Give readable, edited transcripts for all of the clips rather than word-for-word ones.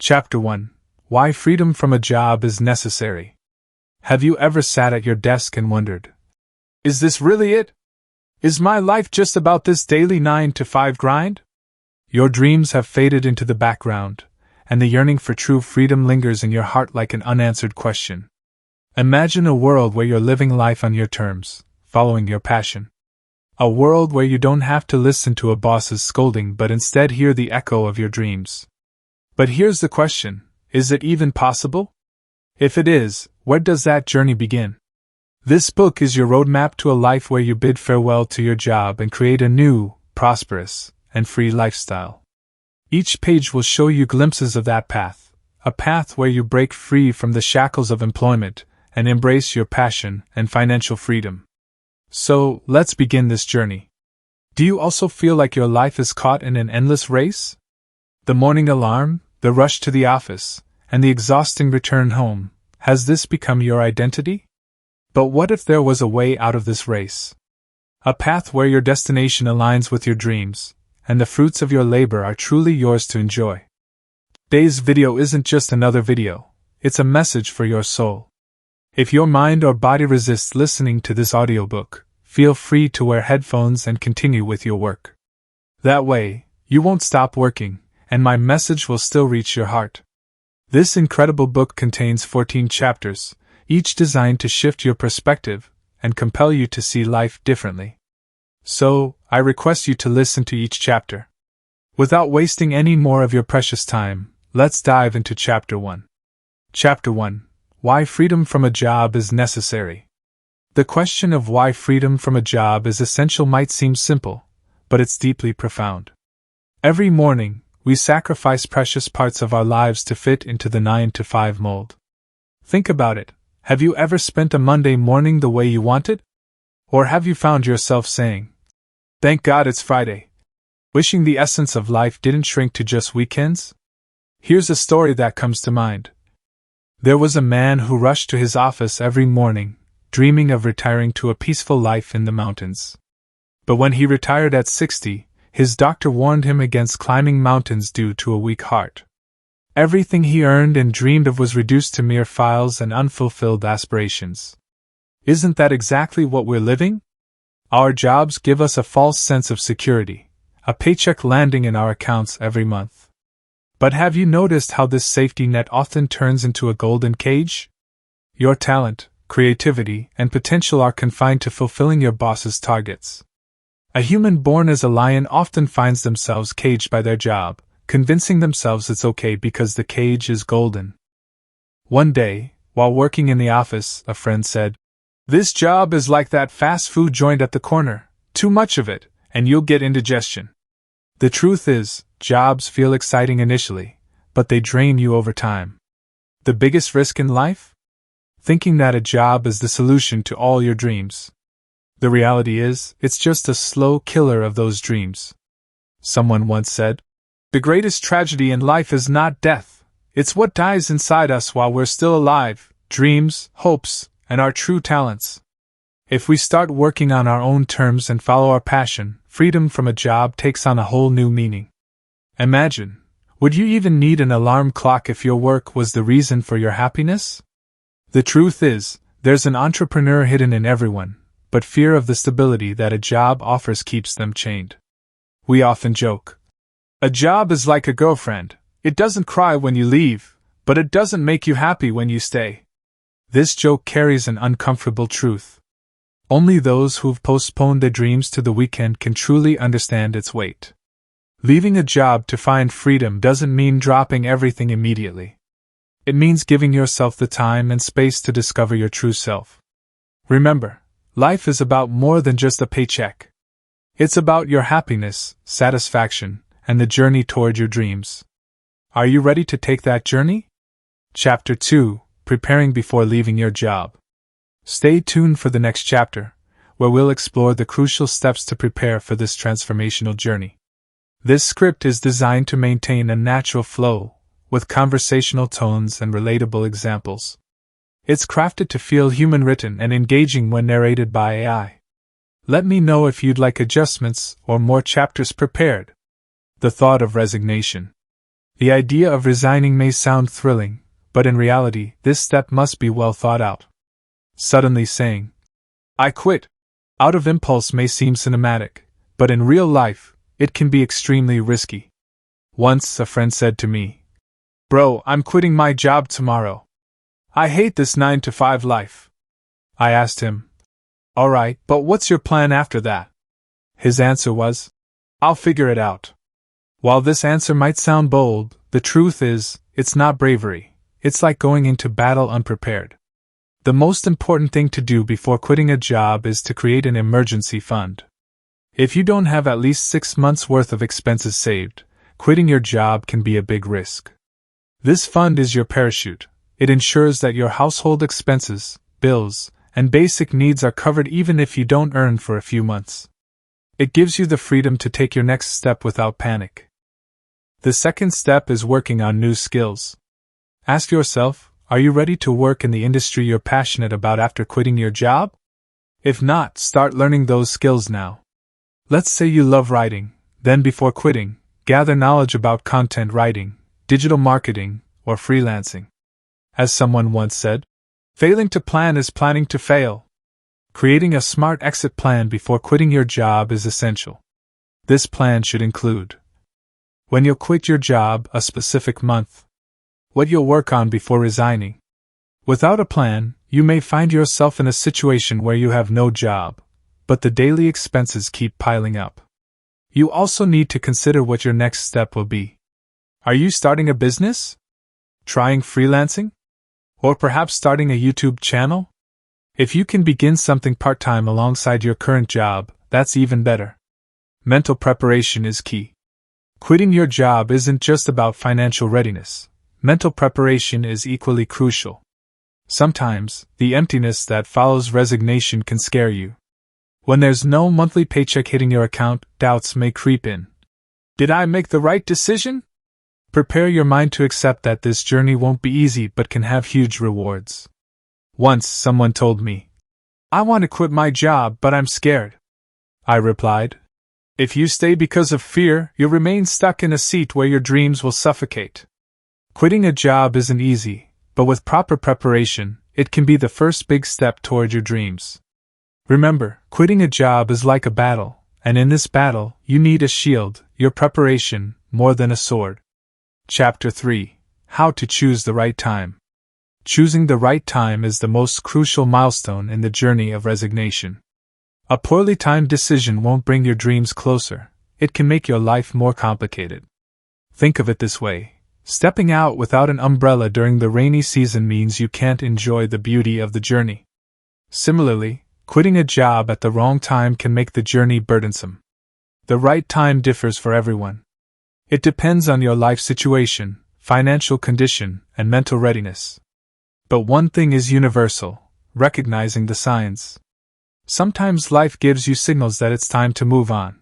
Chapter 1: Why Freedom from a Job is Necessary. Have you ever sat at your desk and wondered, is this really it? Is my life just about this daily 9-to-5 grind? Your dreams have faded into the background, and the yearning for true freedom lingers in your heart like an unanswered question. Imagine a world where you're living life on your terms, following your passion. A world where you don't have to listen to a boss's scolding but instead hear the echo of your dreams. But here's the question, is it even possible? If it is, where does that journey begin? This book is your roadmap to a life where you bid farewell to your job and create a new, prosperous, and free lifestyle. Each page will show you glimpses of that path, a path where you break free from the shackles of employment and embrace your passion and financial freedom. So, let's begin this journey. Do you also feel like your life is caught in an endless race? The morning alarm, the rush to the office, and the exhausting return home, has this become your identity? But what if there was a way out of this race? A path where your destination aligns with your dreams, and the fruits of your labor are truly yours to enjoy. Today's video isn't just another video, it's a message for your soul. If your mind or body resists listening to this audiobook, feel free to wear headphones and continue with your work. That way, you won't stop working, and my message will still reach your heart. This incredible book contains 14 chapters, each designed to shift your perspective and compel you to see life differently. So, I request you to listen to each chapter. Without wasting any more of your precious time, let's dive into Chapter 1. Chapter 1: Why Freedom from a Job is Necessary. The question of why freedom from a job is essential might seem simple, but it's deeply profound. Every morning, we sacrifice precious parts of our lives to fit into the 9-to-5 mold. Think about it. Have you ever spent a Monday morning the way you wanted? Or have you found yourself saying, "Thank God it's Friday," wishing the essence of life didn't shrink to just weekends? Here's a story that comes to mind. There was a man who rushed to his office every morning, dreaming of retiring to a peaceful life in the mountains. But when he retired at 60, his doctor warned him against climbing mountains due to a weak heart. Everything he earned and dreamed of was reduced to mere files and unfulfilled aspirations. Isn't that exactly what we're living? Our jobs give us a false sense of security, a paycheck landing in our accounts every month. But have you noticed how this safety net often turns into a golden cage? Your talent, creativity, and potential are confined to fulfilling your boss's targets. A human born as a lion often finds themselves caged by their job, convincing themselves it's okay because the cage is golden. One day, while working in the office, a friend said, "This job is like that fast food joint at the corner. Too much of it, and you'll get indigestion." The truth is, jobs feel exciting initially, but they drain you over time. The biggest risk in life? Thinking that a job is the solution to all your dreams. The reality is, it's just a slow killer of those dreams. Someone once said, "The greatest tragedy in life is not death, it's what dies inside us while we're still alive, dreams, hopes, and our true talents." If we start working on our own terms and follow our passion, freedom from a job takes on a whole new meaning. Imagine, would you even need an alarm clock if your work was the reason for your happiness? The truth is, there's an entrepreneur hidden in everyone, but fear of the stability that a job offers keeps them chained. We often joke, "A job is like a girlfriend, it doesn't cry when you leave, but it doesn't make you happy when you stay." This joke carries an uncomfortable truth. Only those who've postponed their dreams to the weekend can truly understand its weight. Leaving a job to find freedom doesn't mean dropping everything immediately. It means giving yourself the time and space to discover your true self. Remember, life is about more than just a paycheck. It's about your happiness, satisfaction, and the journey toward your dreams. Are you ready to take that journey? Chapter 2: Preparing before leaving your job. Stay tuned for the next chapter, where we'll explore the crucial steps to prepare for this transformational journey. This script is designed to maintain a natural flow, with conversational tones and relatable examples. It's crafted to feel human-written and engaging when narrated by AI. Let me know if you'd like adjustments or more chapters prepared. The thought of resignation. The idea of resigning may sound thrilling, but in reality, this step must be well thought out. Suddenly saying, "I quit," out of impulse may seem cinematic, but in real life, it can be extremely risky. Once a friend said to me, "Bro, I'm quitting my job tomorrow. I hate this 9-to-5 life." I asked him, "Alright, but what's your plan after that?" His answer was, "I'll figure it out." While this answer might sound bold, the truth is, it's not bravery. It's like going into battle unprepared. The most important thing to do before quitting a job is to create an emergency fund. If you don't have at least 6 months' worth of expenses saved, quitting your job can be a big risk. This fund is your parachute. It ensures that your household expenses, bills, and basic needs are covered even if you don't earn for a few months. It gives you the freedom to take your next step without panic. The second step is working on new skills. Ask yourself, are you ready to work in the industry you're passionate about after quitting your job? If not, start learning those skills now. Let's say you love writing, then before quitting, gather knowledge about content writing, digital marketing, or freelancing. As someone once said, failing to plan is planning to fail. Creating a smart exit plan before quitting your job is essential. This plan should include when you'll quit your job, a specific month, what you'll work on before resigning. Without a plan, you may find yourself in a situation where you have no job, but the daily expenses keep piling up. You also need to consider what your next step will be. Are you starting a business? Trying freelancing? Or perhaps starting a YouTube channel? If you can begin something part-time alongside your current job, that's even better. Mental preparation is key. Quitting your job isn't just about financial readiness. Mental preparation is equally crucial. Sometimes, the emptiness that follows resignation can scare you. When there's no monthly paycheck hitting your account, doubts may creep in. Did I make the right decision? Prepare your mind to accept that this journey won't be easy but can have huge rewards. Once someone told me, "I want to quit my job, but I'm scared." I replied, "If you stay because of fear, you'll remain stuck in a seat where your dreams will suffocate." Quitting a job isn't easy, but with proper preparation, it can be the first big step toward your dreams. Remember, quitting a job is like a battle, and in this battle, you need a shield, your preparation, more than a sword. Chapter 3: How to Choose the Right Time. Choosing the right time is the most crucial milestone in the journey of resignation. A poorly timed decision won't bring your dreams closer, it can make your life more complicated. Think of it this way. Stepping out without an umbrella during the rainy season means you can't enjoy the beauty of the journey. Similarly, quitting a job at the wrong time can make the journey burdensome. The right time differs for everyone. It depends on your life situation, financial condition, and mental readiness. But one thing is universal: recognizing the signs. Sometimes life gives you signals that it's time to move on.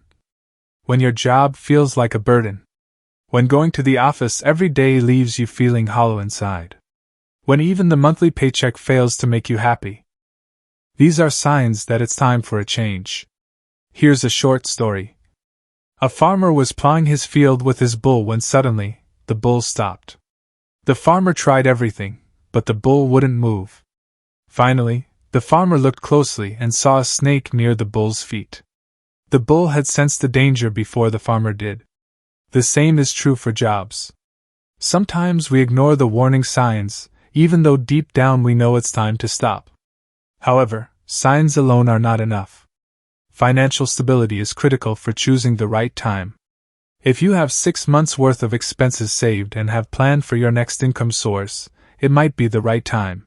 When your job feels like a burden. When going to the office every day leaves you feeling hollow inside. When even the monthly paycheck fails to make you happy. These are signs that it's time for a change. Here's a short story. A farmer was plowing his field with his bull when suddenly, the bull stopped. The farmer tried everything, but the bull wouldn't move. Finally, the farmer looked closely and saw a snake near the bull's feet. The bull had sensed the danger before the farmer did. The same is true for jobs. Sometimes we ignore the warning signs, even though deep down we know it's time to stop. However, signs alone are not enough. Financial stability is critical for choosing the right time. If you have 6 months' worth of expenses saved and have planned for your next income source, it might be the right time.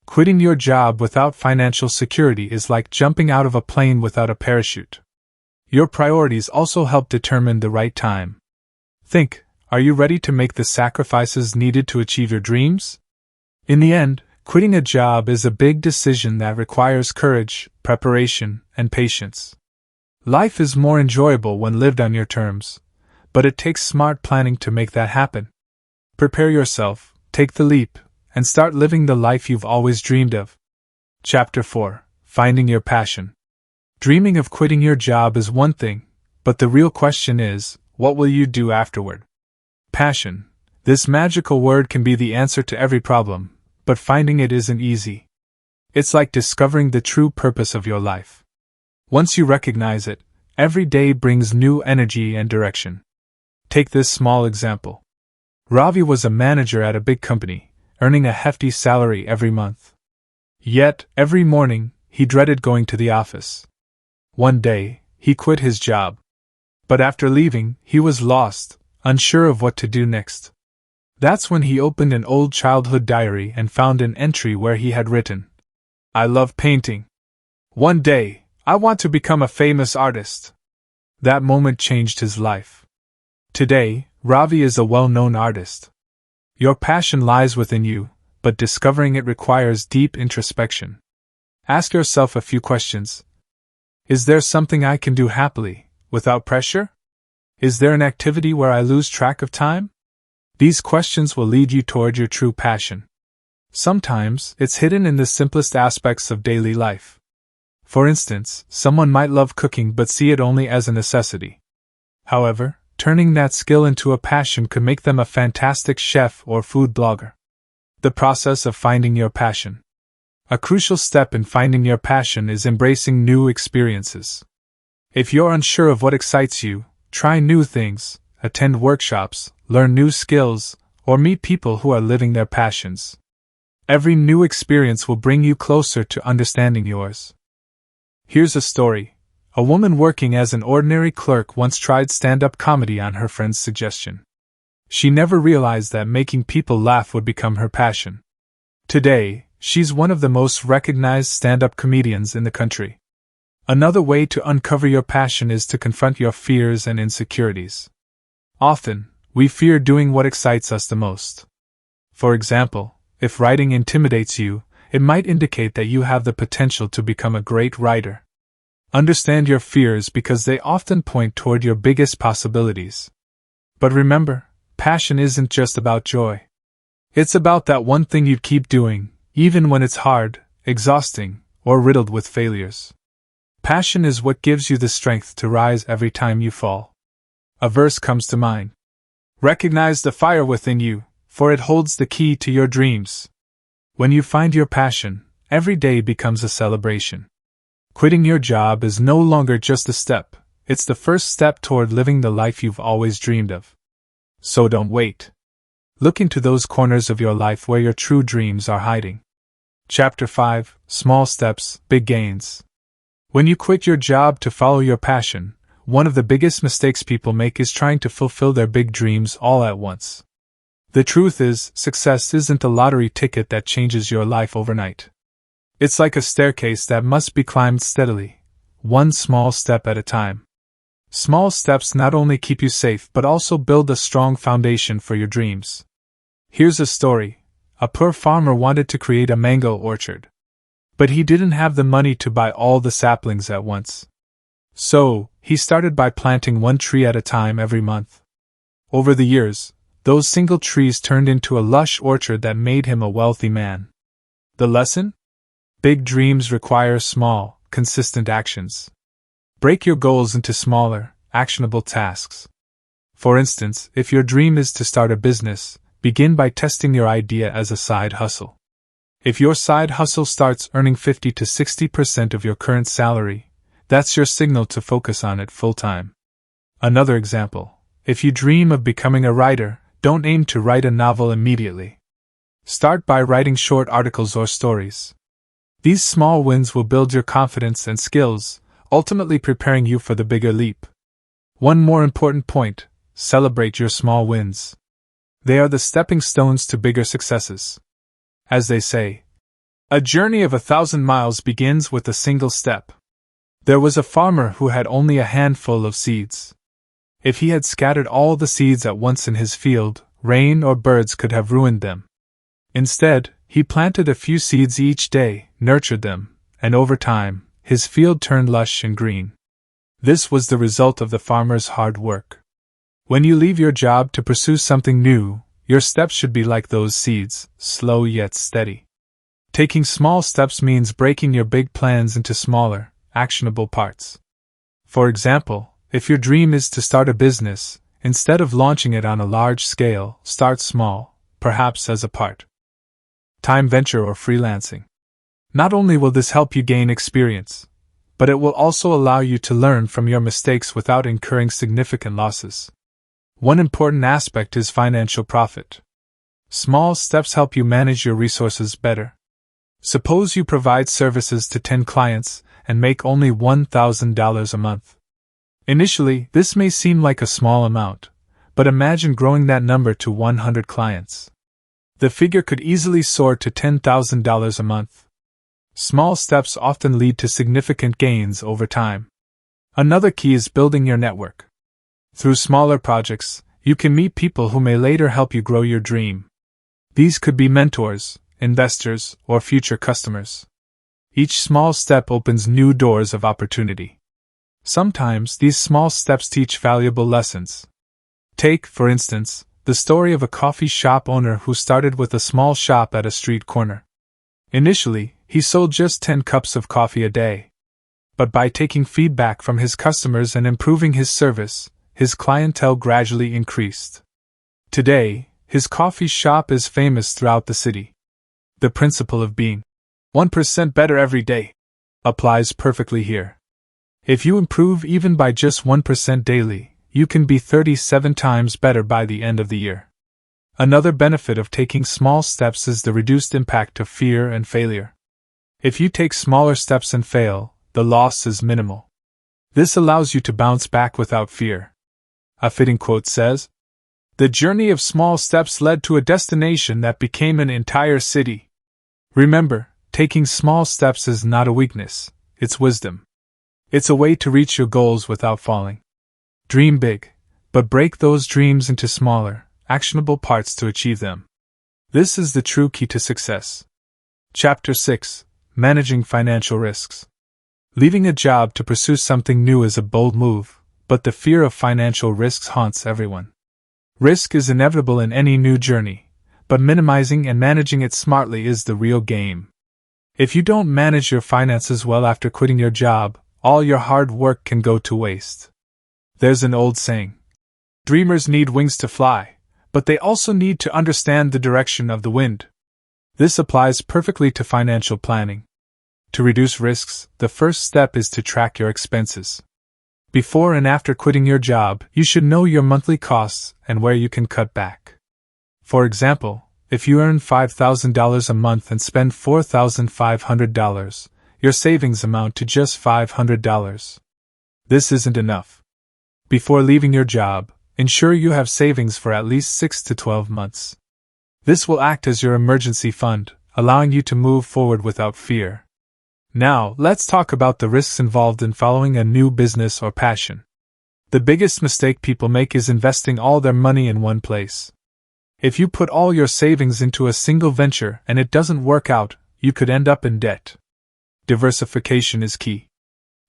Quitting your job without financial security is like jumping out of a plane without a parachute. Your priorities also help determine the right time. Think, are you ready to make the sacrifices needed to achieve your dreams? In the end, quitting a job is a big decision that requires courage, preparation, and patience. Life is more enjoyable when lived on your terms, but it takes smart planning to make that happen. Prepare yourself, take the leap, and start living the life you've always dreamed of. Chapter 4: Finding Your Passion. Dreaming of quitting your job is one thing, but the real question is, what will you do afterward? Passion. This magical word can be the answer to every problem, but finding it isn't easy. It's like discovering the true purpose of your life. Once you recognize it, every day brings new energy and direction. Take this small example. Ravi was a manager at a big company, earning a hefty salary every month. Yet, every morning, he dreaded going to the office. One day, he quit his job. But after leaving, he was lost, unsure of what to do next. That's when he opened an old childhood diary and found an entry where he had written, "I love painting. One day, I want to become a famous artist." That moment changed his life. Today, Ravi is a well-known artist. Your passion lies within you, but discovering it requires deep introspection. Ask yourself a few questions. Is there something I can do happily, without pressure? Is there an activity where I lose track of time? These questions will lead you toward your true passion. Sometimes, it's hidden in the simplest aspects of daily life. For instance, someone might love cooking but see it only as a necessity. However, turning that skill into a passion could make them a fantastic chef or food blogger. The process of finding your passion. A crucial step in finding your passion is embracing new experiences. If you're unsure of what excites you, try new things, attend workshops, learn new skills, or meet people who are living their passions. Every new experience will bring you closer to understanding yours. Here's a story. A woman working as an ordinary clerk once tried stand-up comedy on her friend's suggestion. She never realized that making people laugh would become her passion. Today, she's one of the most recognized stand-up comedians in the country. Another way to uncover your passion is to confront your fears and insecurities. Often, we fear doing what excites us the most. For example, if writing intimidates you, it might indicate that you have the potential to become a great writer. Understand your fears because they often point toward your biggest possibilities. But remember, passion isn't just about joy. It's about that one thing you'd keep doing, even when it's hard, exhausting, or riddled with failures. Passion is what gives you the strength to rise every time you fall. A verse comes to mind. Recognize the fire within you, for it holds the key to your dreams. When you find your passion, every day becomes a celebration. Quitting your job is no longer just a step, it's the first step toward living the life you've always dreamed of. So don't wait. Look into those corners of your life where your true dreams are hiding. Chapter 5: Small Steps, Big Gains. When you quit your job to follow your passion, one of the biggest mistakes people make is trying to fulfill their big dreams all at once. The truth is, success isn't a lottery ticket that changes your life overnight. It's like a staircase that must be climbed steadily, one small step at a time. Small steps not only keep you safe but also build a strong foundation for your dreams. Here's a story. A poor farmer wanted to create a mango orchard. But he didn't have the money to buy all the saplings at once. So, he started by planting one tree at a time every month. Over the years, those single trees turned into a lush orchard that made him a wealthy man. The lesson? Big dreams require small, consistent actions. Break your goals into smaller, actionable tasks. For instance, if your dream is to start a business, begin by testing your idea as a side hustle. If your side hustle starts earning 50 to 60% of your current salary, that's your signal to focus on it full-time. Another example, if you dream of becoming a writer, don't aim to write a novel immediately. Start by writing short articles or stories. These small wins will build your confidence and skills, ultimately preparing you for the bigger leap. One more important point, celebrate your small wins. They are the stepping stones to bigger successes. As they say, a journey of 1,000 miles begins with a single step. There was a farmer who had only a handful of seeds. If he had scattered all the seeds at once in his field, rain or birds could have ruined them. Instead, he planted a few seeds each day, nurtured them, and over time, his field turned lush and green. This was the result of the farmer's hard work. When you leave your job to pursue something new, your steps should be like those seeds, slow yet steady. Taking small steps means breaking your big plans into smaller, actionable parts. For example, if your dream is to start a business, Instead of launching it on a large scale, start small, perhaps as a part-time venture or freelancing. Not only will this help you gain experience, but it will also allow you to learn from your mistakes without incurring significant losses. One important aspect is financial profit. Small steps help you manage your resources better. Suppose you provide services to 10 clients and make only $1,000 a month. Initially, this may seem like a small amount, but imagine growing that number to 100 clients. The figure could easily soar to $10,000 a month. Small steps often lead to significant gains over time. Another key is building your network. Through smaller projects, you can meet people who may later help you grow your dream. These could be mentors, investors, or future customers. Each small step opens new doors of opportunity. Sometimes these small steps teach valuable lessons. Take, for instance, the story of a coffee shop owner who started with a small shop at a street corner. Initially, he sold just 10 cups of coffee a day. But by taking feedback from his customers and improving his service, his clientele gradually increased. Today, his coffee shop is famous throughout the city. The principle of being 1% better every day applies perfectly here. If you improve even by just 1% daily, you can be 37 times better by the end of the year. Another benefit of taking small steps is the reduced impact of fear and failure. If you take smaller steps and fail, the loss is minimal. This allows you to bounce back without fear. A fitting quote says, "The journey of small steps led to a destination that became an entire city." Remember, taking small steps is not a weakness, it's wisdom. It's a way to reach your goals without falling. Dream big, but break those dreams into smaller, actionable parts to achieve them. This is the true key to success. Chapter 6: Managing Financial Risks. Leaving a job to pursue something new is a bold move, but the fear of financial risks haunts everyone. Risk is inevitable in any new journey, but minimizing and managing it smartly is the real game. If you don't manage your finances well after quitting your job, all your hard work can go to waste. There's an old saying: dreamers need wings to fly, but they also need to understand the direction of the wind. This applies perfectly to financial planning. To reduce risks, the first step is to track your expenses. Before and after quitting your job, you should know your monthly costs and where you can cut back. For example, if you earn $5,000 a month and spend $4,500, your savings amount to just $500. This isn't enough. Before leaving your job, ensure you have savings for at least 6 to 12 months. This will act as your emergency fund, allowing you to move forward without fear. Now, let's talk about the risks involved in following a new business or passion. The biggest mistake people make is investing all their money in one place. If you put all your savings into a single venture and it doesn't work out, you could end up in debt. Diversification is key.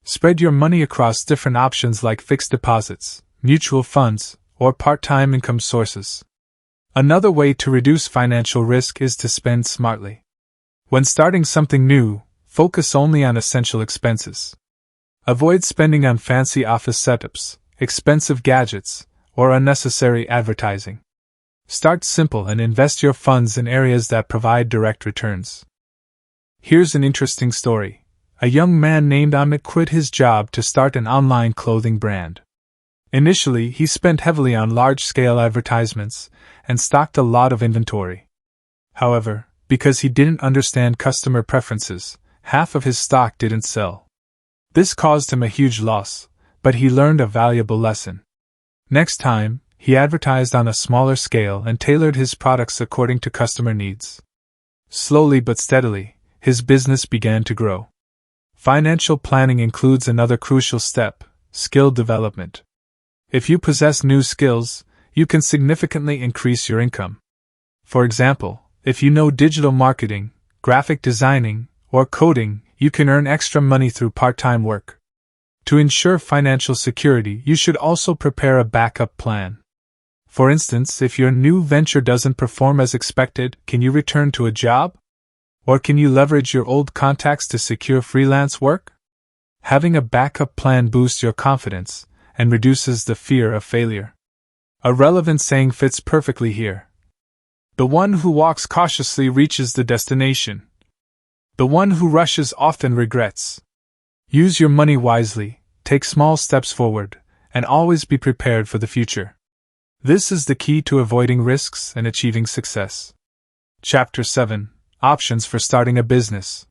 Spread your money across different options like fixed deposits, mutual funds, or part-time income sources. Another way to reduce financial risk is to spend smartly. When starting something new, focus only on essential expenses. Avoid spending on fancy office setups, expensive gadgets, or unnecessary advertising. Start simple and invest your funds in areas that provide direct returns. Here's an interesting story. A young man named Amit quit his job to start an online clothing brand. Initially, he spent heavily on large-scale advertisements and stocked a lot of inventory. However, because he didn't understand customer preferences, half of his stock didn't sell. This caused him a huge loss, but he learned a valuable lesson. Next time, he advertised on a smaller scale and tailored his products according to customer needs. Slowly but steadily, his business began to grow. Financial planning includes another crucial step: skill development. If you possess new skills, you can significantly increase your income. For example, if you know digital marketing, graphic designing, or coding, you can earn extra money through part-time work. To ensure financial security, you should also prepare a backup plan. For instance, if your new venture doesn't perform as expected, can you return to a job? Or can you leverage your old contacts to secure freelance work? Having a backup plan boosts your confidence and reduces the fear of failure. A relevant saying fits perfectly here. The one who walks cautiously reaches the destination. The one who rushes often regrets. Use your money wisely, take small steps forward, and always be prepared for the future. This is the key to avoiding risks and achieving success. Chapter 7: Options for Starting a Business.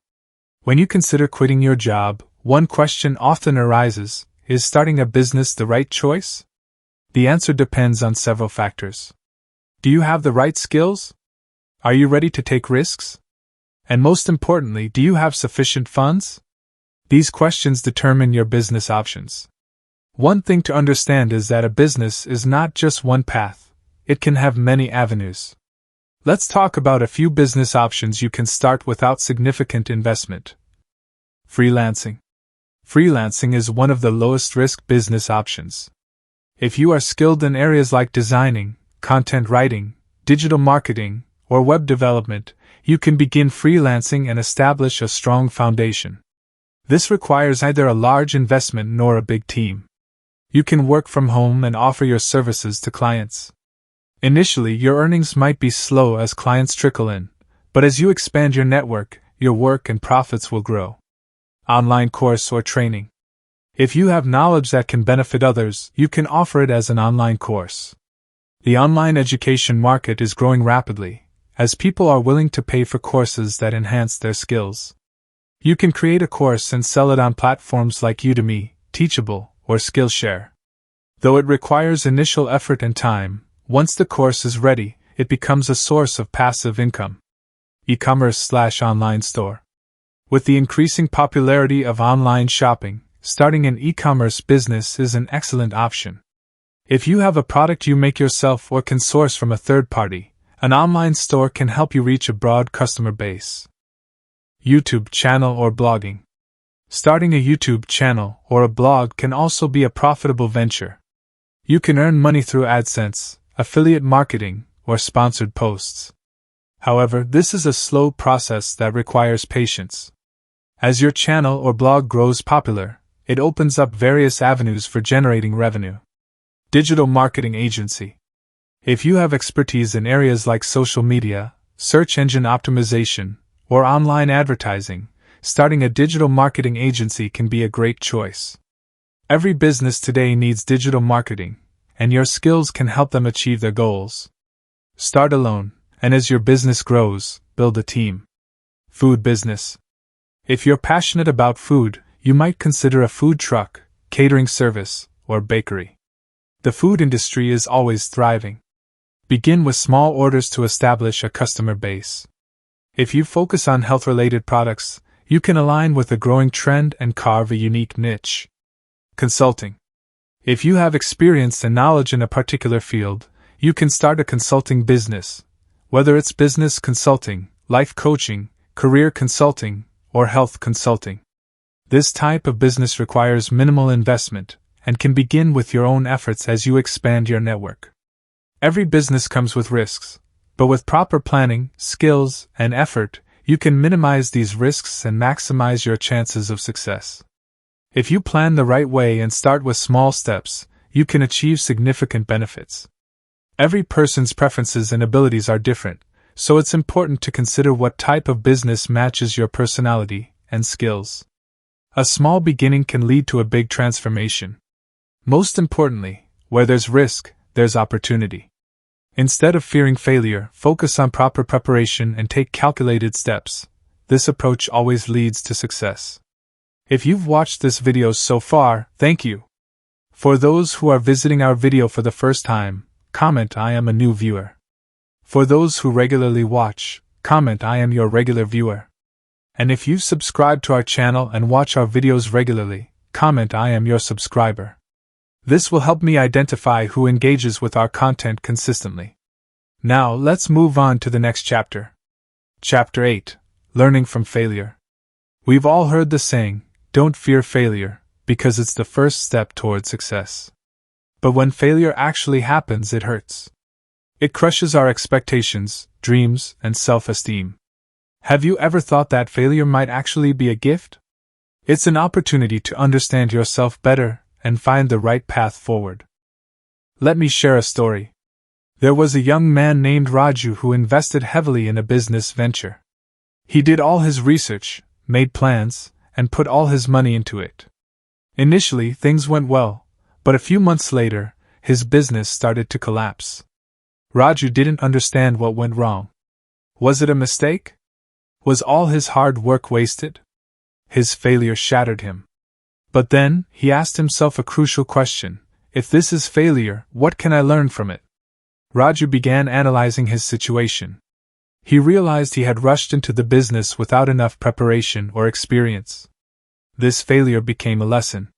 When you consider quitting your job, one question often arises: is starting a business the right choice? The answer depends on several factors. Do you have the right skills? Are you ready to take risks? And most importantly, do you have sufficient funds? These questions determine your business options. One thing to understand is that a business is not just one path, it can have many avenues. Let's talk about a few business options you can start without significant investment. Freelancing. Freelancing is one of the lowest risk business options. If you are skilled in areas like designing, content writing, digital marketing, or web development, you can begin freelancing and establish a strong foundation. This requires neither a large investment nor a big team. You can work from home and offer your services to clients. Initially, your earnings might be slow as clients trickle in, but as you expand your network, your work and profits will grow. Online course or training. If you have knowledge that can benefit others, you can offer it as an online course. The online education market is growing rapidly, as people are willing to pay for courses that enhance their skills. You can create a course and sell it on platforms like Udemy, Teachable, or Skillshare. Though it requires initial effort and time, once the course is ready, it becomes a source of passive income. E-commerce/online store. With the increasing popularity of online shopping, starting an e-commerce business is an excellent option. If you have a product you make yourself or can source from a third party, an online store can help you reach a broad customer base. YouTube channel or blogging. Starting a YouTube channel or a blog can also be a profitable venture. You can earn money through AdSense, affiliate marketing, or sponsored posts. However, this is a slow process that requires patience. As your channel or blog grows popular, it opens up various avenues for generating revenue. Digital marketing agency. If you have expertise in areas like social media, search engine optimization, or online advertising, starting a digital marketing agency can be a great choice. Every business today needs digital marketing, and your skills can help them achieve their goals. Start alone, and as your business grows, build a team. Food business. If you're passionate about food, you might consider a food truck, catering service, or bakery. The food industry is always thriving. Begin with small orders to establish a customer base. If you focus on health-related products, you can align with a growing trend and carve a unique niche. Consulting. If you have experience and knowledge in a particular field, you can start a consulting business, whether it's business consulting, life coaching, career consulting, or health consulting. This type of business requires minimal investment and can begin with your own efforts as you expand your network. Every business comes with risks, but with proper planning, skills, and effort, you can minimize these risks and maximize your chances of success. If you plan the right way and start with small steps, you can achieve significant benefits. Every person's preferences and abilities are different, so it's important to consider what type of business matches your personality and skills. A small beginning can lead to a big transformation. Most importantly, where there's risk, there's opportunity. Instead of fearing failure, focus on proper preparation and take calculated steps. This approach always leads to success. If you've watched this video so far, thank you. For those who are visiting our video for the first time, comment "I am a new viewer." For those who regularly watch, comment "I am your regular viewer." And if you've subscribed to our channel and watch our videos regularly, comment "I am your subscriber." This will help me identify who engages with our content consistently. Now, let's move on to the next chapter. Chapter 8: Learning from Failure. We've all heard the saying, "Don't fear failure, because it's the first step toward success." But when failure actually happens, it hurts. It crushes our expectations, dreams, and self-esteem. Have you ever thought that failure might actually be a gift? It's an opportunity to understand yourself better and find the right path forward. Let me share a story. There was a young man named Raju who invested heavily in a business venture. He did all his research, made plans, and put all his money into it. Initially, things went well, but a few months later, his business started to collapse. Raju didn't understand what went wrong. Was it a mistake? Was all his hard work wasted? His failure shattered him. But then, he asked himself a crucial question: if this is failure, what can I learn from it? Raju began analyzing his situation. He realized he had rushed into the business without enough preparation or experience. This failure became a lesson.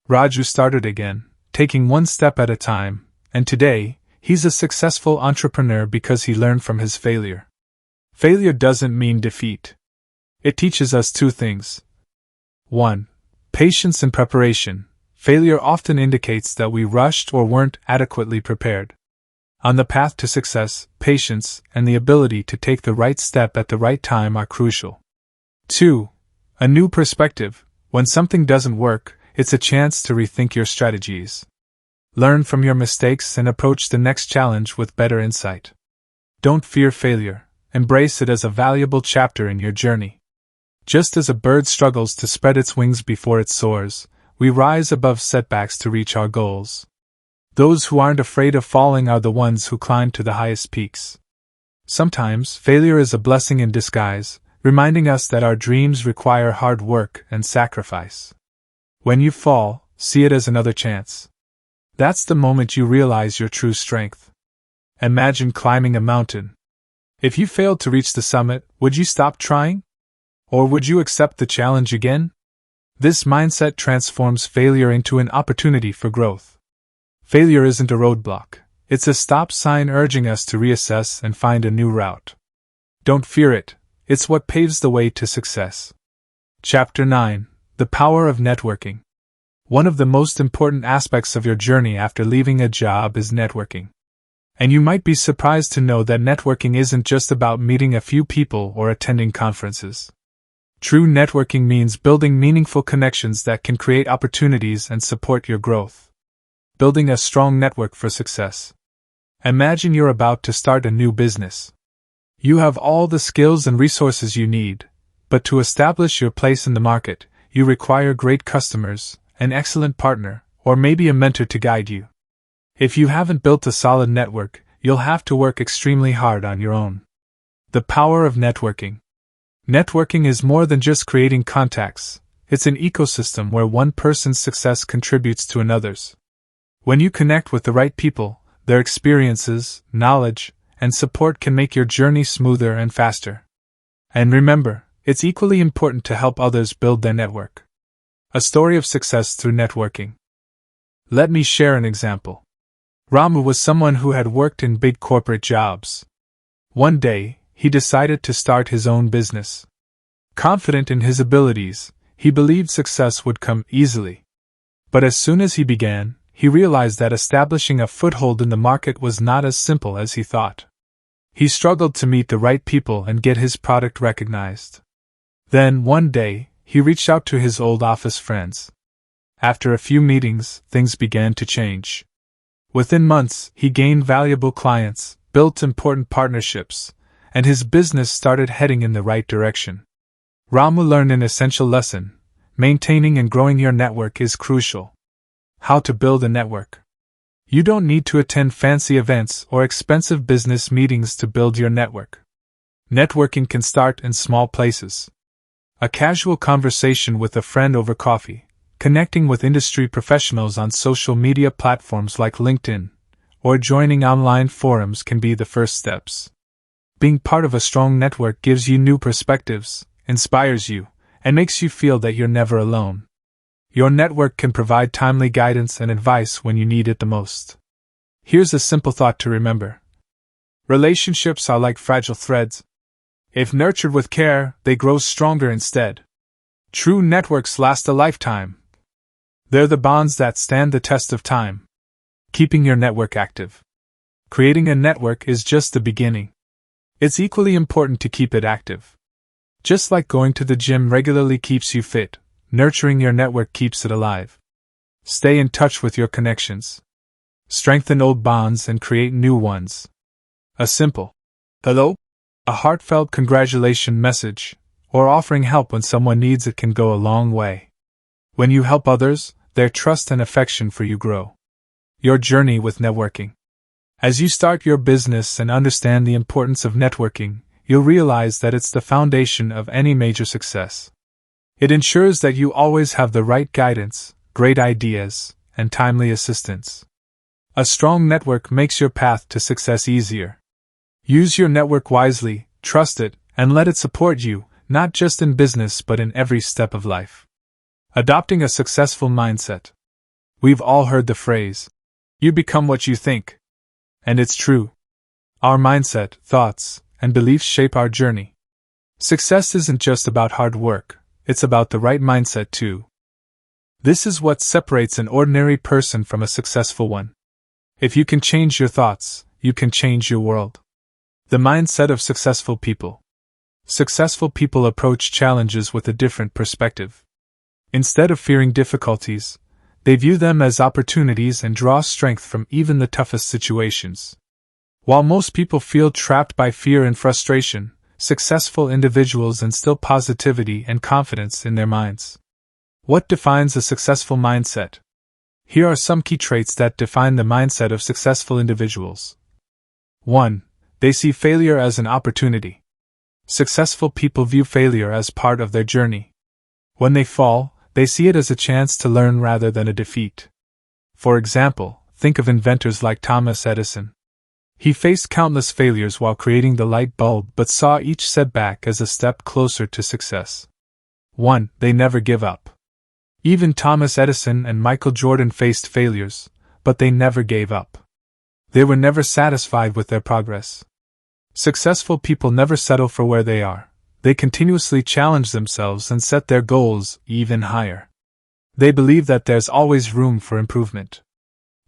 Raju started again, taking one step at a time, and today, he's a successful entrepreneur because he learned from his failure. Failure doesn't mean defeat. It teaches us two things. 1. Patience and preparation. Failure often indicates that we rushed or weren't adequately prepared. On the path to success, patience and the ability to take the right step at the right time are crucial. 2. A new perspective. When something doesn't work, it's a chance to rethink your strategies. Learn from your mistakes and approach the next challenge with better insight. Don't fear failure. Embrace it as a valuable chapter in your journey. Just as a bird struggles to spread its wings before it soars, we rise above setbacks to reach our goals. Those who aren't afraid of falling are the ones who climb to the highest peaks. Sometimes, failure is a blessing in disguise, reminding us that our dreams require hard work and sacrifice. When you fall, see it as another chance. That's the moment you realize your true strength. Imagine climbing a mountain. If you failed to reach the summit, would you stop trying? Or would you accept the challenge again? This mindset transforms failure into an opportunity for growth. Failure isn't a roadblock, it's a stop sign urging us to reassess and find a new route. Don't fear it, it's what paves the way to success. Chapter 9: The Power of Networking. One of the most important aspects of your journey after leaving a job is networking. And you might be surprised to know that networking isn't just about meeting a few people or attending conferences. True networking means building meaningful connections that can create opportunities and support your growth. Building a strong network for success. Imagine you're about to start a new business. You have all the skills and resources you need, but to establish your place in the market, you require great customers, an excellent partner, or maybe a mentor to guide you. If you haven't built a solid network, you'll have to work extremely hard on your own. The power of networking. Networking is more than just creating contacts, it's an ecosystem where one person's success contributes to another's. When you connect with the right people, their experiences, knowledge, and support can make your journey smoother and faster. And remember, it's equally important to help others build their network. A story of success through networking. Let me share an example. Ramu was someone who had worked in big corporate jobs. One day, he decided to start his own business. Confident in his abilities, he believed success would come easily. But as soon as he began, he realized that establishing a foothold in the market was not as simple as he thought. He struggled to meet the right people and get his product recognized. Then, one day, he reached out to his old office friends. After a few meetings, things began to change. Within months, he gained valuable clients, built important partnerships, and his business started heading in the right direction. Ramu learned an essential lesson: maintaining and growing your network is crucial. How to build a network. You don't need to attend fancy events or expensive business meetings to build your network. Networking can start in small places. A casual conversation with a friend over coffee, connecting with industry professionals on social media platforms like LinkedIn, or joining online forums can be the first steps. Being part of a strong network gives you new perspectives, inspires you, and makes you feel that you're never alone. Your network can provide timely guidance and advice when you need it the most. Here's a simple thought to remember. Relationships are like fragile threads. If nurtured with care, they grow stronger instead. True networks last a lifetime. They're the bonds that stand the test of time. Keeping your network active. Creating a network is just the beginning. It's equally important to keep it active. Just like going to the gym regularly keeps you fit, nurturing your network keeps it alive. Stay in touch with your connections. strengthen old bonds and create new ones. A simple hello, a heartfelt congratulation message, or offering help when someone needs it can go a long way. When you help others, their trust and affection for you grow. Your journey with networking. As you start your business and understand the importance of networking, you'll realize that it's the foundation of any major success. It ensures that you always have the right guidance, great ideas, and timely assistance. A strong network makes your path to success easier. Use your network wisely, trust it, and let it support you, not just in business but in every step of life. Adopting a successful mindset. We've all heard the phrase, "You become what you think." And it's true. Our mindset, thoughts, and beliefs shape our journey. Success isn't just about hard work, it's about the right mindset too. This is what separates an ordinary person from a successful one. If you can change your thoughts, you can change your world. The mindset of successful people. Successful people approach challenges with a different perspective. Instead of fearing difficulties, they view them as opportunities and draw strength from even the toughest situations. While most people feel trapped by fear and frustration, successful individuals instill positivity and confidence in their minds. What defines a successful mindset? Here are some key traits that define the mindset of successful individuals. 1. They see failure as an opportunity. Successful people view failure as part of their journey. When they fall, they see it as a chance to learn rather than a defeat. For example, think of inventors like Thomas Edison. He faced countless failures while creating the light bulb but saw each setback as a step closer to success. 1. They never give up. Even Thomas Edison and Michael Jordan faced failures, but they never gave up. They were never satisfied with their progress. Successful people never settle for where they are. They continuously challenge themselves and set their goals even higher. They believe that there's always room for improvement.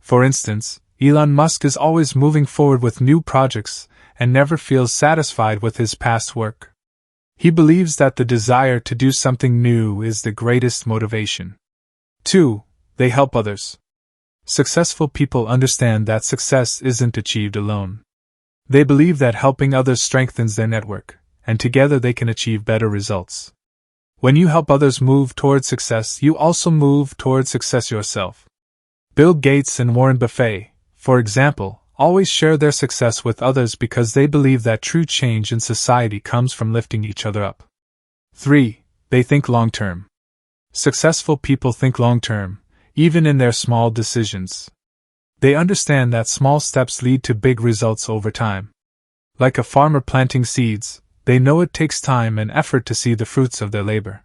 For instance, Elon Musk is always moving forward with new projects and never feels satisfied with his past work. He believes that the desire to do something new is the greatest motivation. 2. They help others. Successful people understand that success isn't achieved alone. They believe that helping others strengthens their network, and together they can achieve better results. When you help others move toward success, you also move toward success yourself. Bill Gates and Warren Buffett, for example, always share their success with others because they believe that true change in society comes from lifting each other up. 3. They think long-term. Successful people think long-term, even in their small decisions. They understand that small steps lead to big results over time. Like a farmer planting seeds, they know it takes time and effort to see the fruits of their labor.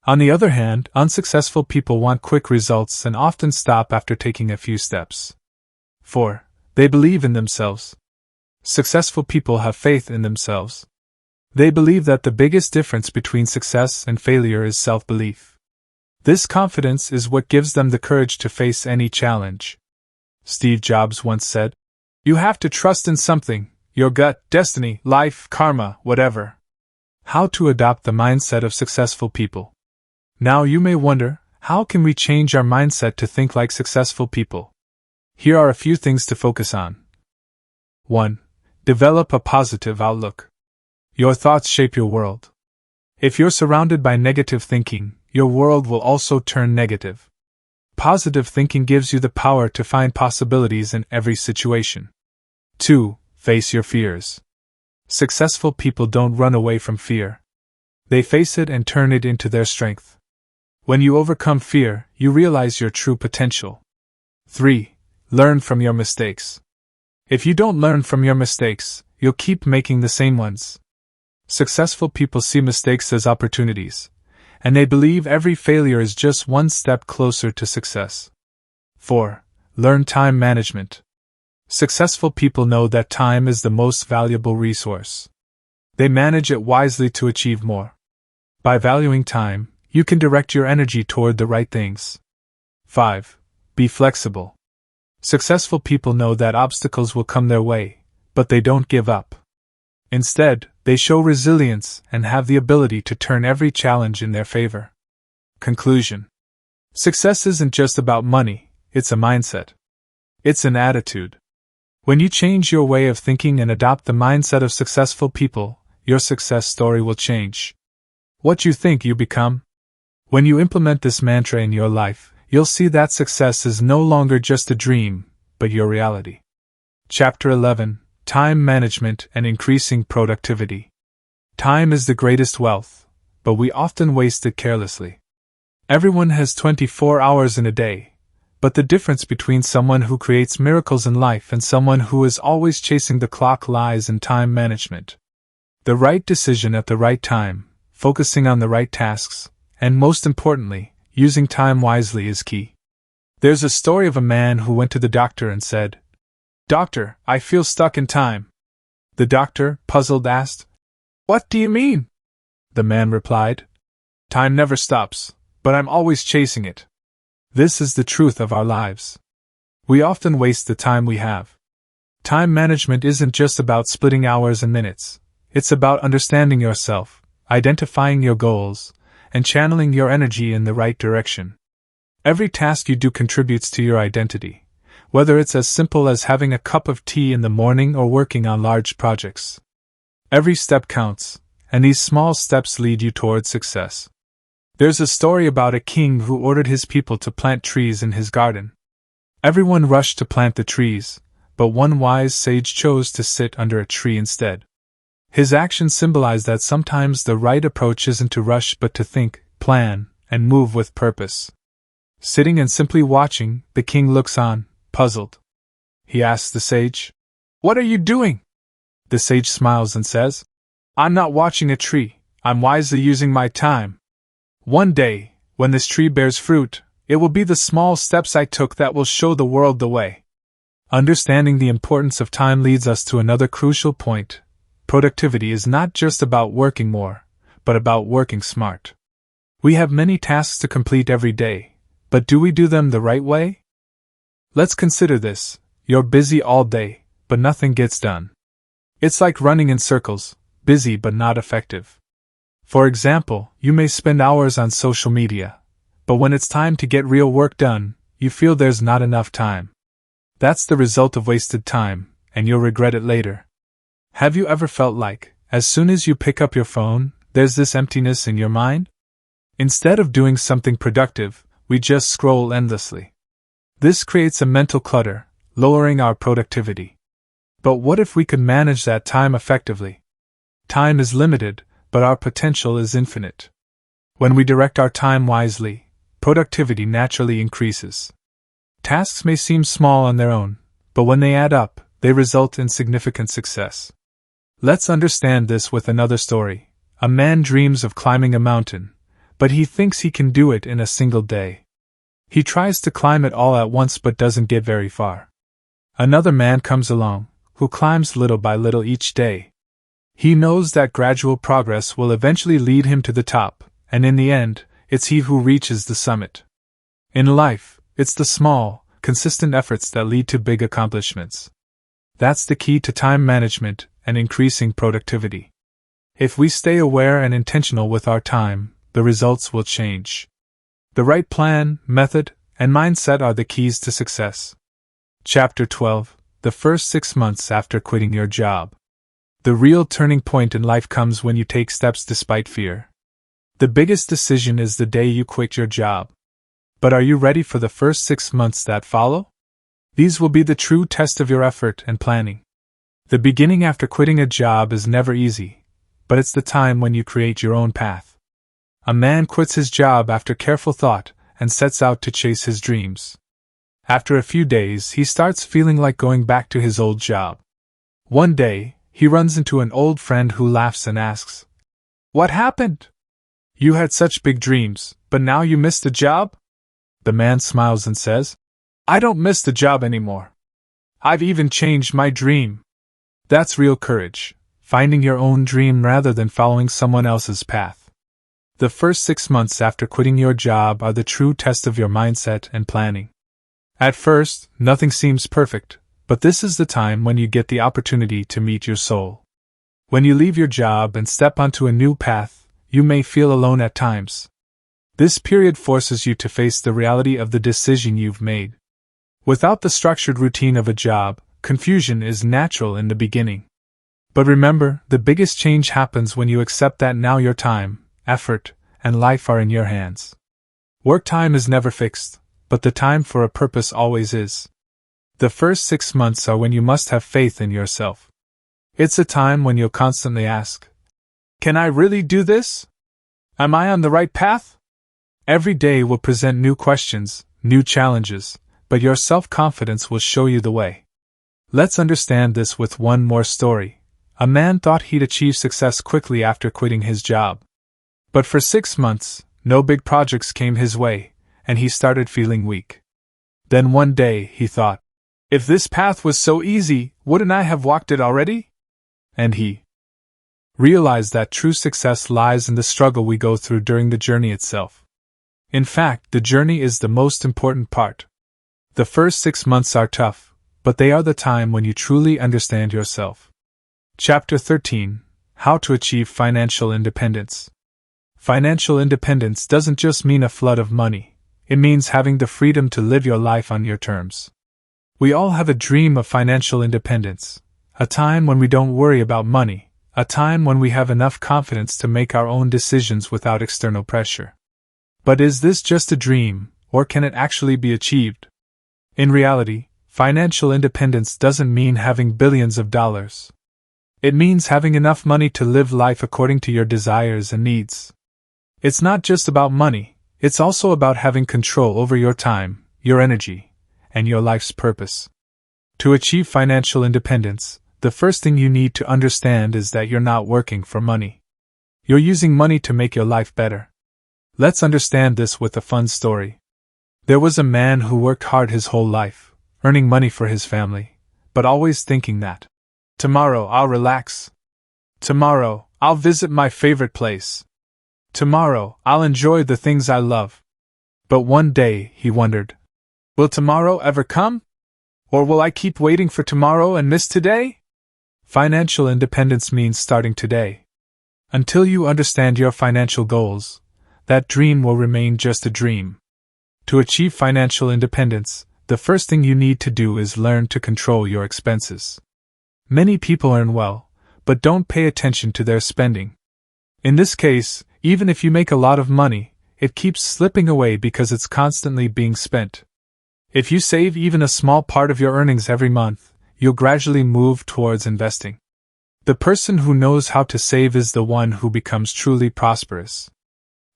On the other hand, unsuccessful people want quick results and often stop after taking a few steps. 4. They believe in themselves. Successful people have faith in themselves. They believe that the biggest difference between success and failure is self-belief. This confidence is what gives them the courage to face any challenge. Steve Jobs once said, "You have to trust in something, your gut, destiny, life, karma, whatever." How to adopt the mindset of successful people. Now you may wonder, how can we change our mindset to think like successful people? Here are a few things to focus on. 1. Develop a positive outlook. Your thoughts shape your world. If you're surrounded by negative thinking, your world will also turn negative. Positive thinking gives you the power to find possibilities in every situation. 2. Face your fears. Successful people don't run away from fear. They face it and turn it into their strength. When you overcome fear, you realize your true potential. 3. Learn from your mistakes. If you don't learn from your mistakes, you'll keep making the same ones. Successful people see mistakes as opportunities, and they believe every failure is just one step closer to success. 4. Learn time management. Successful people know that time is the most valuable resource. They manage it wisely to achieve more. By valuing time, you can direct your energy toward the right things. 5. Be flexible. Successful people know that obstacles will come their way, but they don't give up. Instead, they show resilience and have the ability to turn every challenge in their favor. Conclusion. Success isn't just about money, it's a mindset. It's an attitude. When you change your way of thinking and adopt the mindset of successful people, your success story will change. What you think, you become. When you implement this mantra in your life, you'll see that success is no longer just a dream, but your reality. Chapter 11: Time Management and Increasing Productivity. Time is the greatest wealth, but we often waste it carelessly. Everyone has 24 hours in a day, but the difference between someone who creates miracles in life and someone who is always chasing the clock lies in time management. The right decision at the right time, focusing on the right tasks, and most importantly, using time wisely is key. There's a story of a man who went to the doctor and said, "Doctor, I feel stuck in time." The doctor, puzzled, asked, "What do you mean?" The man replied, "Time never stops, but I'm always chasing it." This is the truth of our lives. We often waste the time we have. Time management isn't just about splitting hours and minutes. It's about understanding yourself, identifying your goals, and channeling your energy in the right direction. Every task you do contributes to your identity, whether it's as simple as having a cup of tea in the morning or working on large projects. Every step counts, and these small steps lead you towards success. There's a story about a king who ordered his people to plant trees in his garden. Everyone rushed to plant the trees, but one wise sage chose to sit under a tree instead. His actions symbolize that sometimes the right approach isn't to rush but to think, plan, and move with purpose. Sitting and simply watching, the king looks on, puzzled. He asks the sage, "What are you doing?" The sage smiles and says, "I'm not watching a tree, I'm wisely using my time. One day, when this tree bears fruit, it will be the small steps I took that will show the world the way." Understanding the importance of time leads us to another crucial point. Productivity is not just about working more, but about working smart. We have many tasks to complete every day, but do we do them the right way? Let's consider this. You're busy all day, but nothing gets done. It's like running in circles, busy but not effective. For example, you may spend hours on social media, but when it's time to get real work done, you feel there's not enough time. That's the result of wasted time, and you'll regret it later. Have you ever felt like, as soon as you pick up your phone, there's this emptiness in your mind? Instead of doing something productive, we just scroll endlessly. This creates a mental clutter, lowering our productivity. But what if we could manage that time effectively? Time is limited, but our potential is infinite. When we direct our time wisely, productivity naturally increases. Tasks may seem small on their own, but when they add up, they result in significant success. Let's understand this with another story. A man dreams of climbing a mountain, but he thinks he can do it in a single day. He tries to climb it all at once but doesn't get very far. Another man comes along, who climbs little by little each day. He knows that gradual progress will eventually lead him to the top, and in the end, it's he who reaches the summit. In life, it's the small, consistent efforts that lead to big accomplishments. That's the key to time management and increasing productivity. If we stay aware and intentional with our time, the results will change. The right plan, method, and mindset are the keys to success. Chapter 12: The First 6 Months After Quitting Your Job. The real turning point in life comes when you take steps despite fear. The biggest decision is the day you quit your job. But are you ready for the first 6 months that follow? These will be the true test of your effort and planning. The beginning after quitting a job is never easy, but it's the time when you create your own path. A man quits his job after careful thought and sets out to chase his dreams. After a few days, he starts feeling like going back to his old job. One day, he runs into an old friend who laughs and asks, "What happened? You had such big dreams, but now you missed the job?" The man smiles and says, "I don't miss the job anymore. I've even changed my dream." That's real courage, finding your own dream rather than following someone else's path. The first 6 months after quitting your job are the true test of your mindset and planning. At first, nothing seems perfect, but this is the time when you get the opportunity to meet your soul. When you leave your job and step onto a new path, you may feel alone at times. This period forces you to face the reality of the decision you've made. Without the structured routine of a job, confusion is natural in the beginning. But remember, the biggest change happens when you accept that now your time, effort, and life are in your hands. Work time is never fixed, but the time for a purpose always is. The first 6 months are when you must have faith in yourself. It's a time when you'll constantly ask, "Can I really do this? Am I on the right path?" Every day will present new questions, new challenges, but your self-confidence will show you the way. Let's understand this with one more story. A man thought he'd achieve success quickly after quitting his job. But for 6 months, no big projects came his way, and he started feeling weak. Then one day, he thought, "If this path was so easy, wouldn't I have walked it already?" And he realized that true success lies in the struggle we go through during the journey itself. In fact, the journey is the most important part. The first 6 months are tough, but they are the time when you truly understand yourself. Chapter 13: How to Achieve Financial Independence. Financial independence doesn't just mean a flood of money, it means having the freedom to live your life on your terms. We all have a dream of financial independence, a time when we don't worry about money, a time when we have enough confidence to make our own decisions without external pressure. But is this just a dream, or can it actually be achieved? In reality, financial independence doesn't mean having billions of dollars. It means having enough money to live life according to your desires and needs. It's not just about money, it's also about having control over your time, your energy, and your life's purpose. To achieve financial independence, the first thing you need to understand is that you're not working for money. You're using money to make your life better. Let's understand this with a fun story. There was a man who worked hard his whole life, earning money for his family, but always thinking that, "Tomorrow I'll relax. Tomorrow I'll visit my favorite place. Tomorrow I'll enjoy the things I love." But one day he wondered, "Will tomorrow ever come? Or will I keep waiting for tomorrow and miss today?" Financial independence means starting today. Until you understand your financial goals, that dream will remain just a dream. To achieve financial independence, the first thing you need to do is learn to control your expenses. Many people earn well, but don't pay attention to their spending. In this case, even if you make a lot of money, it keeps slipping away because it's constantly being spent. If you save even a small part of your earnings every month, you'll gradually move towards investing. The person who knows how to save is the one who becomes truly prosperous.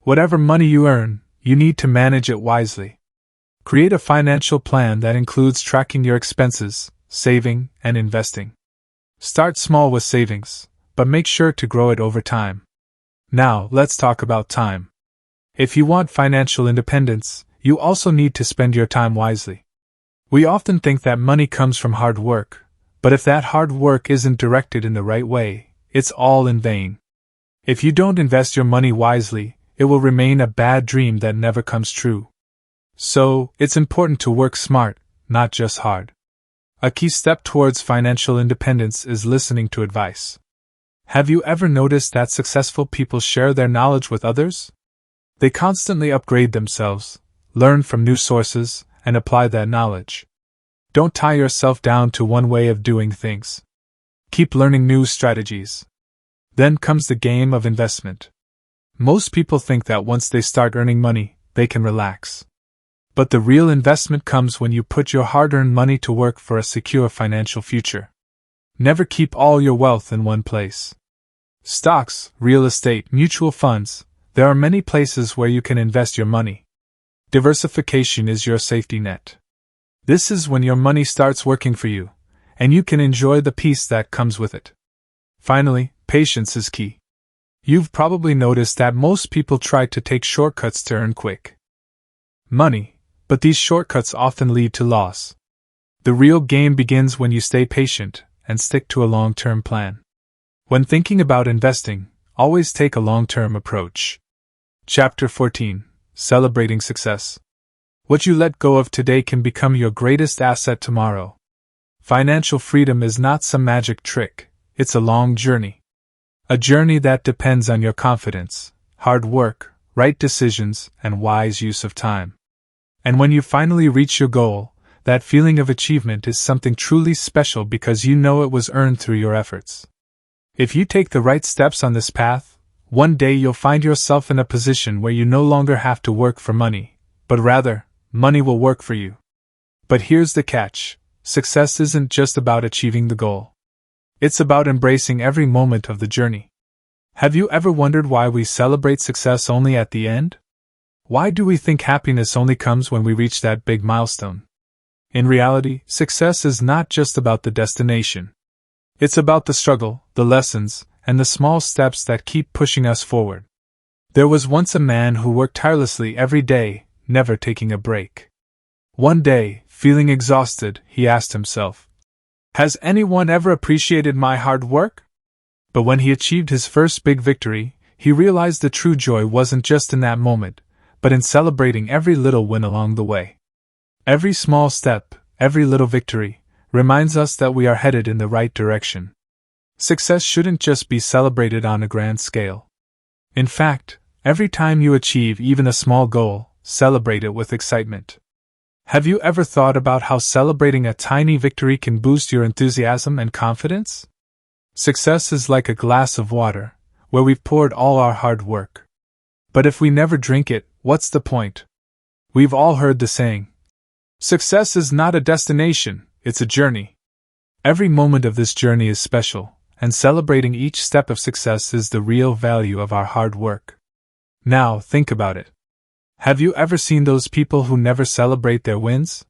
Whatever money you earn, you need to manage it wisely. Create a financial plan that includes tracking your expenses, saving, and investing. Start small with savings, but make sure to grow it over time. Now, let's talk about time. If you want financial independence, you also need to spend your time wisely. We often think that money comes from hard work, but if that hard work isn't directed in the right way, it's all in vain. If you don't invest your money wisely, it will remain a bad dream that never comes true. So, it's important to work smart, not just hard. A key step towards financial independence is listening to advice. Have you ever noticed that successful people share their knowledge with others? They constantly upgrade themselves, learn from new sources, and apply that knowledge. Don't tie yourself down to one way of doing things. Keep learning new strategies. Then comes the game of investment. Most people think that once they start earning money, they can relax. But the real investment comes when you put your hard-earned money to work for a secure financial future. Never keep all your wealth in one place. Stocks, real estate, mutual funds, there are many places where you can invest your money. Diversification is your safety net. This is when your money starts working for you, and you can enjoy the peace that comes with it. Finally, patience is key. You've probably noticed that most people try to take shortcuts to earn quick money, but these shortcuts often lead to loss. The real game begins when you stay patient and stick to a long-term plan. When thinking about investing, always take a long-term approach. Chapter 14: Celebrating Success. What you let go of today can become your greatest asset tomorrow. Financial freedom is not some magic trick, it's a long journey. A journey that depends on your confidence, hard work, right decisions, and wise use of time. And when you finally reach your goal, that feeling of achievement is something truly special because you know it was earned through your efforts. If you take the right steps on this path, one day you'll find yourself in a position where you no longer have to work for money, but rather, money will work for you. But here's the catch: success isn't just about achieving the goal. It's about embracing every moment of the journey. Have you ever wondered why we celebrate success only at the end? Why do we think happiness only comes when we reach that big milestone? In reality, success is not just about the destination. It's about the struggle, the lessons, and the small steps that keep pushing us forward. There was once a man who worked tirelessly every day, never taking a break. One day, feeling exhausted, he asked himself, "Has anyone ever appreciated my hard work?" But when he achieved his first big victory, he realized the true joy wasn't just in that moment, but in celebrating every little win along the way. Every small step, every little victory, reminds us that we are headed in the right direction. Success shouldn't just be celebrated on a grand scale. In fact, every time you achieve even a small goal, celebrate it with excitement. Have you ever thought about how celebrating a tiny victory can boost your enthusiasm and confidence? Success is like a glass of water, where we've poured all our hard work. But if we never drink it, what's the point? We've all heard the saying, "Success is not a destination, it's a journey." Every moment of this journey is special, and celebrating each step of success is the real value of our hard work. Now, think about it. Have you ever seen those people who never celebrate their wins?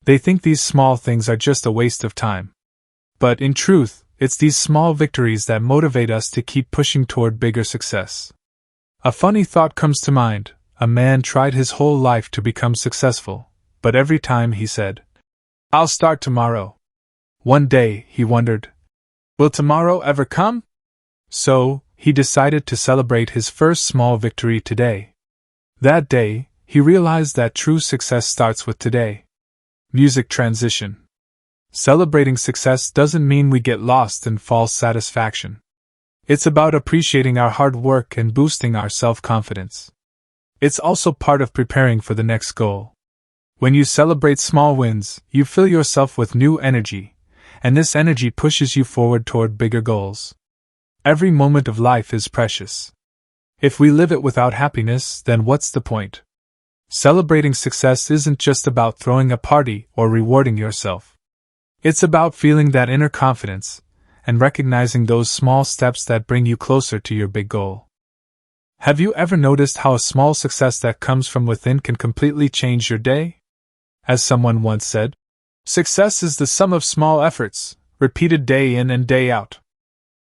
They think these small things are just a waste of time. But in truth, it's these small victories that motivate us to keep pushing toward bigger success. A funny thought comes to mind. A man tried his whole life to become successful, but every time he said, "I'll start tomorrow." One day, he wondered, "Will tomorrow ever come?" So, he decided to celebrate his first small victory today. That day, he realized that true success starts with today. Music transition. Celebrating success doesn't mean we get lost in false satisfaction. It's about appreciating our hard work and boosting our self-confidence. It's also part of preparing for the next goal. When you celebrate small wins, you fill yourself with new energy, and this energy pushes you forward toward bigger goals. Every moment of life is precious. If we live it without happiness, then what's the point? Celebrating success isn't just about throwing a party or rewarding yourself. It's about feeling that inner confidence and recognizing those small steps that bring you closer to your big goal. Have you ever noticed how a small success that comes from within can completely change your day? As someone once said, "Success is the sum of small efforts, repeated day in and day out."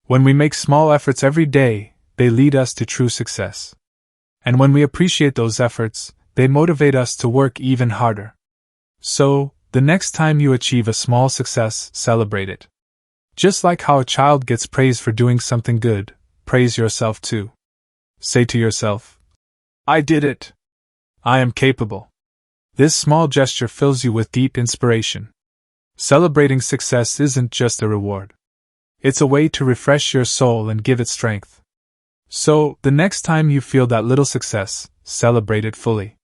When we make small efforts every day, they lead us to true success. And when we appreciate those efforts, they motivate us to work even harder. So, the next time you achieve a small success, celebrate it. Just like how a child gets praise for doing something good, praise yourself too. Say to yourself, "I did it. I am capable." This small gesture fills you with deep inspiration. Celebrating success isn't just a reward. It's a way to refresh your soul and give it strength. So, the next time you feel that little success, celebrate it fully.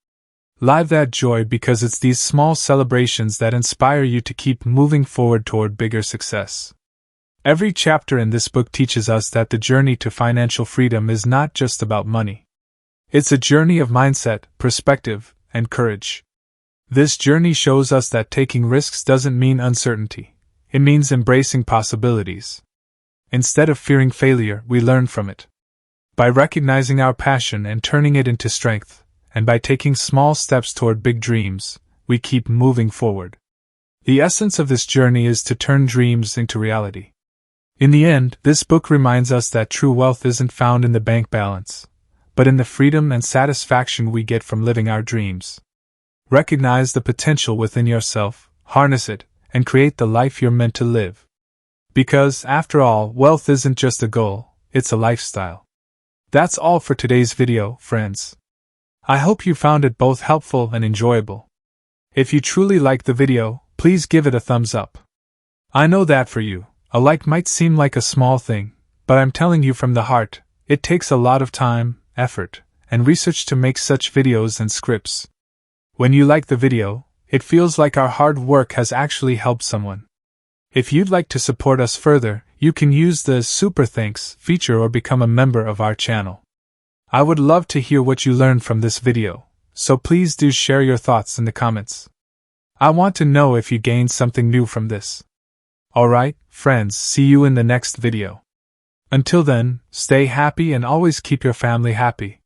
Live that joy because it's these small celebrations that inspire you to keep moving forward toward bigger success. Every chapter in this book teaches us that the journey to financial freedom is not just about money. It's a journey of mindset, perspective, and courage. This journey shows us that taking risks doesn't mean uncertainty. It means embracing possibilities. Instead of fearing failure, we learn from it. By recognizing our passion and turning it into strength, and by taking small steps toward big dreams, we keep moving forward. The essence of this journey is to turn dreams into reality. In the end, this book reminds us that true wealth isn't found in the bank balance, but in the freedom and satisfaction we get from living our dreams. Recognize the potential within yourself, harness it, and create the life you're meant to live. Because, after all, wealth isn't just a goal, it's a lifestyle. That's all for today's video, friends. I hope you found it both helpful and enjoyable. If you truly liked the video, please give it a thumbs up. I know that for you, a like might seem like a small thing, but I'm telling you from the heart, it takes a lot of time, effort, and research to make such videos and scripts. When you like the video, It feels like our hard work has actually helped someone. If you'd like to support us further, you can use the Super Thanks feature or become a member of our channel. I would love to hear what you learned from this video, so please do share your thoughts in the comments. I want to know if you gained something new from this. Alright, friends, see you in the next video. Until then, stay happy and always keep your family happy.